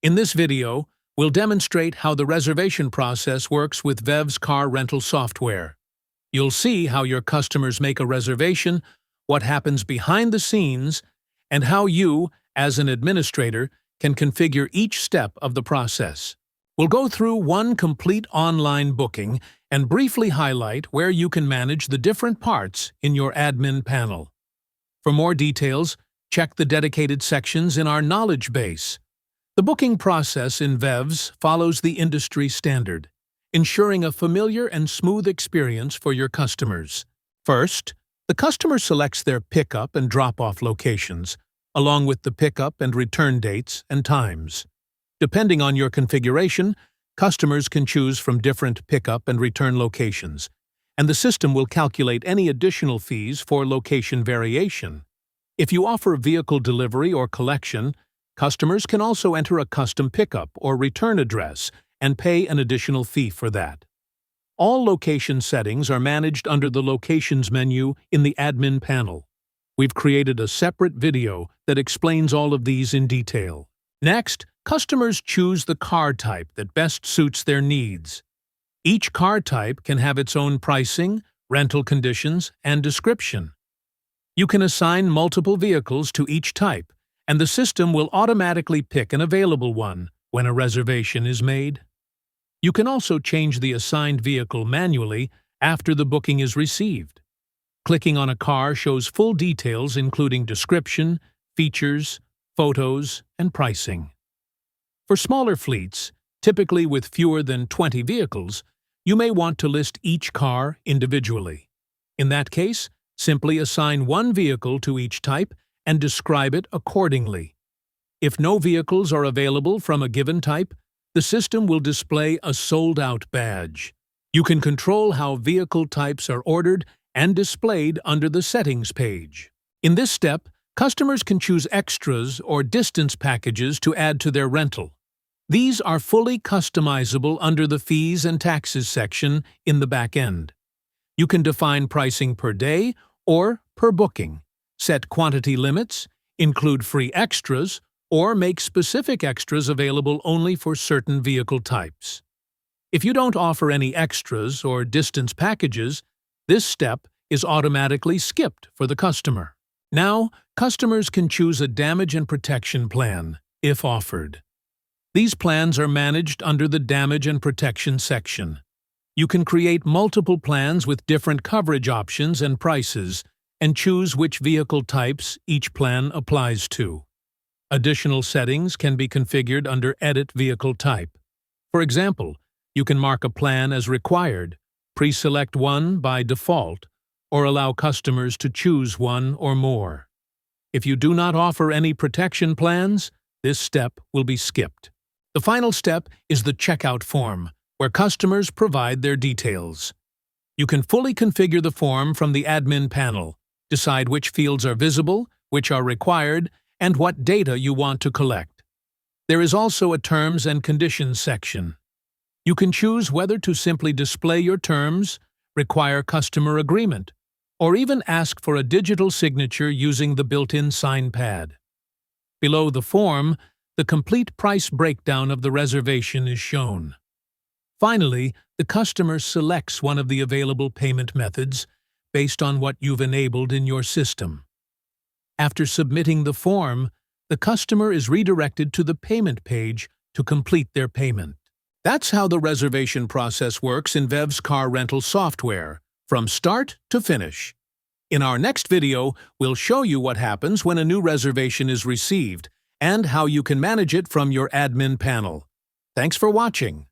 In this video, we'll demonstrate how the reservation process works with VEVS Car Rental Software. You'll see how your customers make a reservation, what happens behind the scenes, and how you, as an administrator, can configure each step of the process. We'll go through one complete online booking and briefly highlight where you can manage the different parts in your admin panel. For more details, check the dedicated sections in our knowledge base. The booking process in VEVS follows the industry standard, ensuring a familiar and smooth experience for your customers. First, the customer selects their pickup and drop-off locations, along with the pickup and return dates and times. Depending on your configuration, customers can choose from different pickup and return locations, and the system will calculate any additional fees for location variation. If you offer vehicle delivery or collection, customers can also enter a custom pickup or return address and pay an additional fee for that. All location settings are managed under the Locations menu in the Admin panel. We've created a separate video that explains all of these in detail. Next, customers choose the car type that best suits their needs. Each car type can have its own pricing, rental conditions, and description. You can assign multiple vehicles to each type, and the system will automatically pick an available one when a reservation is made. You can also change the assigned vehicle manually after the booking is received. Clicking on a car shows full details including description, features, photos, and pricing. For smaller fleets, typically with fewer than 20 vehicles, you may want to list each car individually. In that case, simply assign one vehicle to each type and describe it accordingly. If no vehicles are available from a given type, the system will display a sold-out badge. You can control how vehicle types are ordered and displayed under the Settings page. In this step, customers can choose extras or distance packages to add to their rental. These are fully customizable under the Fees and Taxes section in the back end. You can define pricing per day or per booking, set quantity limits, include free extras, or make specific extras available only for certain vehicle types. If you don't offer any extras or distance packages, this step is automatically skipped for the customer. Now, customers can choose a damage and protection plan, if offered. These plans are managed under the Damage and Protection section. You can create multiple plans with different coverage options and prices, and choose which vehicle types each plan applies to. Additional settings can be configured under Edit Vehicle Type. For example, you can mark a plan as required, pre-select one by default, or allow customers to choose one or more. If you do not offer any protection plans, this step will be skipped. The final step is the checkout form, where customers provide their details. You can fully configure the form from the admin panel, decide which fields are visible, which are required, and what data you want to collect. There is also a Terms and Conditions section. You can choose whether to simply display your terms, require customer agreement, or even ask for a digital signature using the built-in sign pad. Below the form, the complete price breakdown of the reservation is shown. Finally, the customer selects one of the available payment methods based on what you've enabled in your system. After submitting the form, the customer is redirected to the payment page to complete their payment. That's how the reservation process works in VEVS Car Rental Software, from start to finish. In our next video, we'll show you what happens when a new reservation is received and how you can manage it from your admin panel. Thanks for watching.